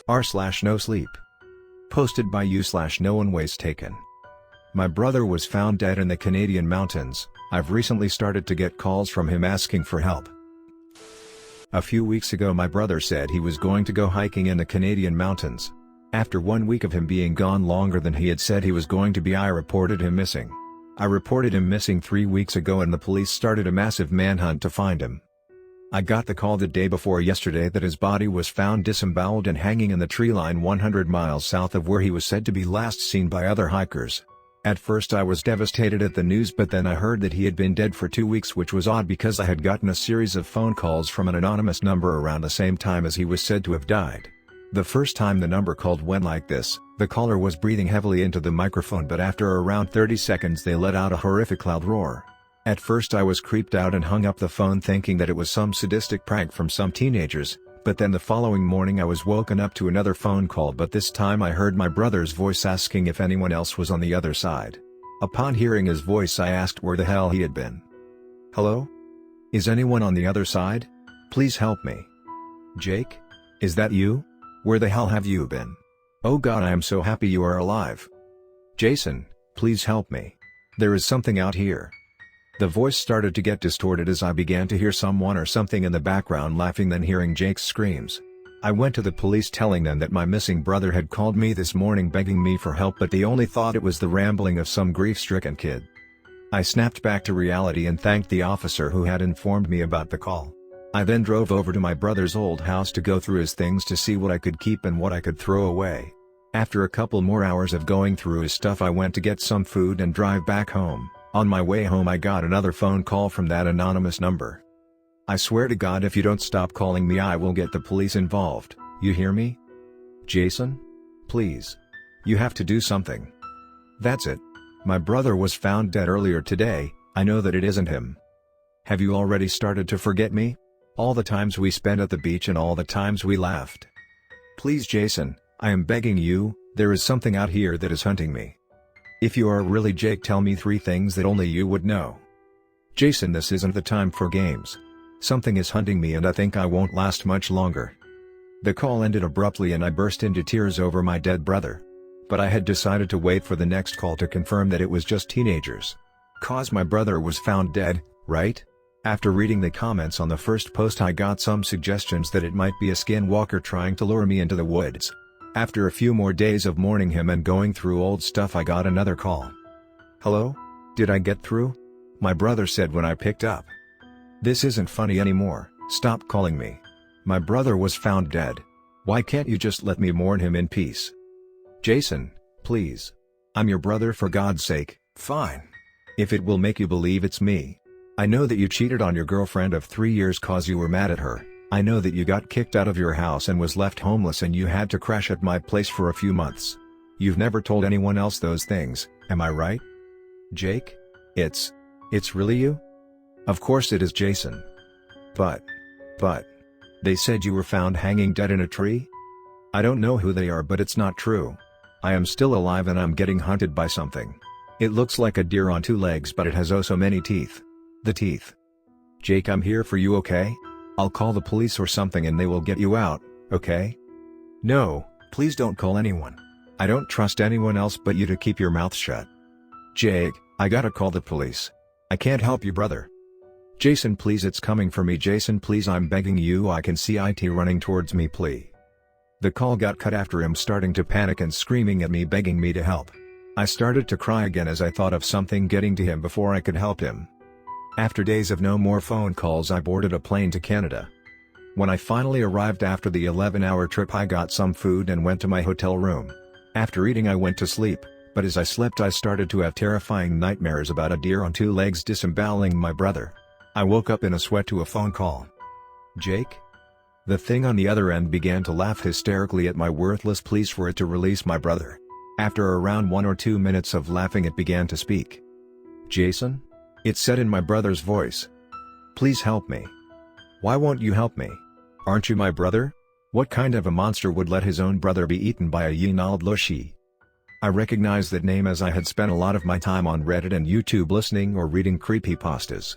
r/NoSleep. Posted by you/No-onewastaken. My brother was found dead in the Canadian mountains. I've recently started to get calls from him asking for help. A few weeks ago my brother said he was going to go hiking in the Canadian mountains. After 1 week of him being gone longer than he had said he was going to be, I reported him missing. I reported him missing 3 weeks ago and the police started a massive manhunt to find him. I got the call the day before yesterday that his body was found disemboweled and hanging in the tree line 100 miles south of where he was said to be last seen by other hikers. At first I was devastated at the news, but then I heard that he had been dead for 2 weeks, which was odd because I had gotten a series of phone calls from an anonymous number around the same time as he was said to have died. The first time the number called went like this: the caller was breathing heavily into the microphone, but after around 30 seconds they let out a horrific loud roar. At first I was creeped out and hung up the phone thinking that it was some sadistic prank from some teenagers, but then the following morning I was woken up to another phone call, but this time I heard my brother's voice asking if anyone else was on the other side. Upon hearing his voice I asked where the hell he had been. "Hello? Is anyone on the other side? Please help me. Jake? Is that you? Where the hell have you been? Oh God, I am so happy you are alive. Jason, please help me. There is something out here." The voice started to get distorted as I began to hear someone or something in the background laughing, then hearing Jake's screams. I went to the police telling them that my missing brother had called me this morning begging me for help, but they only thought it was the rambling of some grief-stricken kid. I snapped back to reality and thanked the officer who had informed me about the call. I then drove over to my brother's old house to go through his things to see what I could keep and what I could throw away. After a couple more hours of going through his stuff I went to get some food and drive back home. On my way home I got another phone call from that anonymous number. "I swear to God if you don't stop calling me I will get the police involved, you hear me? Jason? Please. You have to do something." That's it. My brother was found dead earlier today. I know that it isn't him. Have you already started to forget me? All the times we spent at the beach and all the times we laughed. Please Jason, I am begging you, there is something out here that is hunting me. If you are really Jake, tell me 3 things that only you would know. Jason, this isn't the time for games. Something is hunting me and I think I won't last much longer. The call ended abruptly and I burst into tears over my dead brother. But I had decided to wait for the next call to confirm that it was just teenagers. Cause my brother was found dead, right? After reading the comments on the first post I got some suggestions that it might be a skinwalker trying to lure me into the woods. After a few more days of mourning him and going through old stuff I got another call. "Hello? Did I get through?" My brother said when I picked up. "This isn't funny anymore, stop calling me. My brother was found dead. Why can't you just let me mourn him in peace? Jason, please. I'm your brother, for God's sake." "Fine. If it will make you believe it's me. I know that you cheated on your girlfriend of 3 years cause you were mad at her. I know that you got kicked out of your house and was left homeless and you had to crash at my place for a few months. You've never told anyone else those things, am I right? Jake? It's really you?" "Of course it is Jason. But, they said you were found hanging dead in a tree? I don't know who they are, but it's not true. I am still alive and I'm getting hunted by something. It looks like a deer on 2 legs, but it has oh so many teeth. The teeth. Jake, I'm here for you, okay? I'll call the police or something and they will get you out, okay? No, please don't call anyone. I don't trust anyone else but you to keep your mouth shut. Jake, I gotta call the police. I can't help you, brother. Jason, please, it's coming for me. Jason, please, I'm begging you. I can see it running towards me, please." The call got cut after him starting to panic and screaming at me, begging me to help. I started to cry again as I thought of something getting to him before I could help him. After days of no more phone calls I boarded a plane to Canada. When I finally arrived after the 11-hour trip I got some food and went to my hotel room. After eating I went to sleep, but as I slept I started to have terrifying nightmares about a deer on 2 legs disemboweling my brother. I woke up in a sweat to a phone call. "Jake?" The thing on the other end began to laugh hysterically at my worthless pleas for it to release my brother. After around 1 or 2 minutes of laughing it began to speak. "Jason?" It said in my brother's voice. "Please help me. Why won't you help me? Aren't you my brother? What kind of a monster would let his own brother be eaten by a yin-old lushi?" I recognized that name as I had spent a lot of my time on Reddit and YouTube listening or reading creepypastas.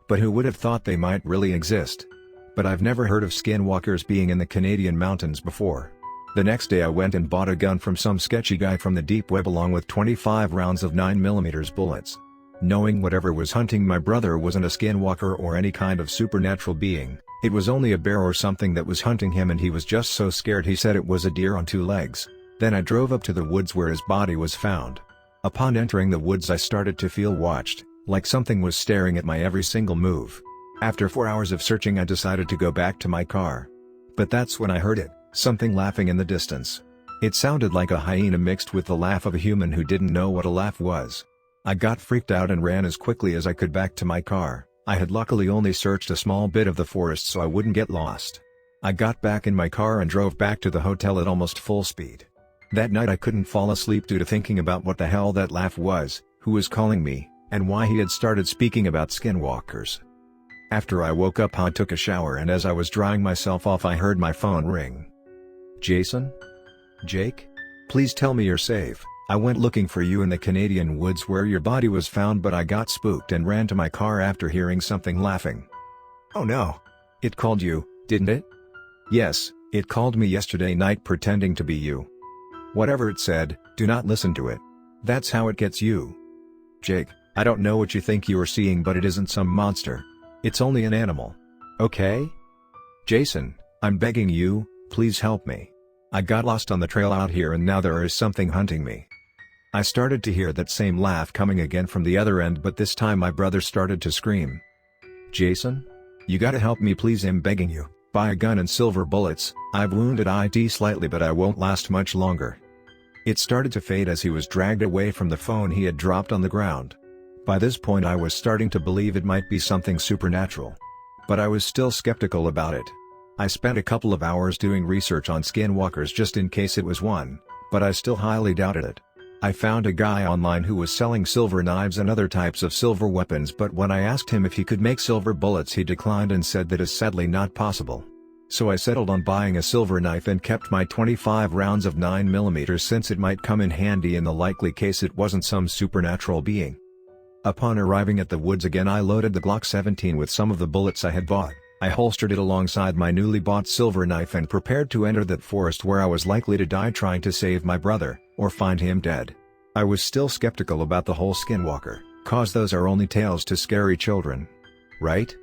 But who would have thought they might really exist? But I've never heard of skinwalkers being in the Canadian mountains before. The next day I went and bought a gun from some sketchy guy from the deep web along with 25 rounds of 9mm bullets. Knowing whatever was hunting my brother wasn't a skinwalker or any kind of supernatural being, it was only a bear or something that was hunting him, and he was just so scared he said it was a deer on 2 legs. Then I drove up to the woods where his body was found. Upon entering the woods I started to feel watched, like something was staring at my every single move. After 4 hours of searching I decided to go back to my car. But that's when I heard it, something laughing in the distance. It sounded like a hyena mixed with the laugh of a human who didn't know what a laugh was. I got freaked out and ran as quickly as I could back to my car. I had luckily only searched a small bit of the forest so I wouldn't get lost. I got back in my car and drove back to the hotel at almost full speed. That night I couldn't fall asleep due to thinking about what the hell that laugh was, who was calling me, and why he had started speaking about skinwalkers. After I woke up I took a shower, and as I was drying myself off I heard my phone ring. Jason? Jake? Please tell me you're safe. I went looking for you in the Canadian woods where your body was found, but I got spooked and ran to my car after hearing something laughing. Oh no. It called you, didn't it? Yes, it called me yesterday night pretending to be you. Whatever it said, do not listen to it. That's how it gets you. Jake, I don't know what you think you are seeing, but it isn't some monster. It's only an animal. Okay? Jason, I'm begging you, please help me. I got lost on the trail out here and now there is something hunting me. I started to hear that same laugh coming again from the other end, but this time my brother started to scream. Jason? You gotta help me please, I'm begging you. Buy a gun and silver bullets. I've wounded IT slightly but I won't last much longer. It started to fade as he was dragged away from the phone he had dropped on the ground. By this point I was starting to believe it might be something supernatural. But I was still skeptical about it. I spent a couple of hours doing research on skinwalkers just in case it was one, but I still highly doubted it. I found a guy online who was selling silver knives and other types of silver weapons, but when I asked him if he could make silver bullets he declined and said that is sadly not possible. So I settled on buying a silver knife and kept my 25 rounds of 9mm since it might come in handy in the likely case it wasn't some supernatural being. Upon arriving at the woods again I loaded the Glock 17 with some of the bullets I had bought. I holstered it alongside my newly bought silver knife and prepared to enter that forest where I was likely to die trying to save my brother, or find him dead. I was still skeptical about the whole skinwalker, cause those are only tales to scary children. Right?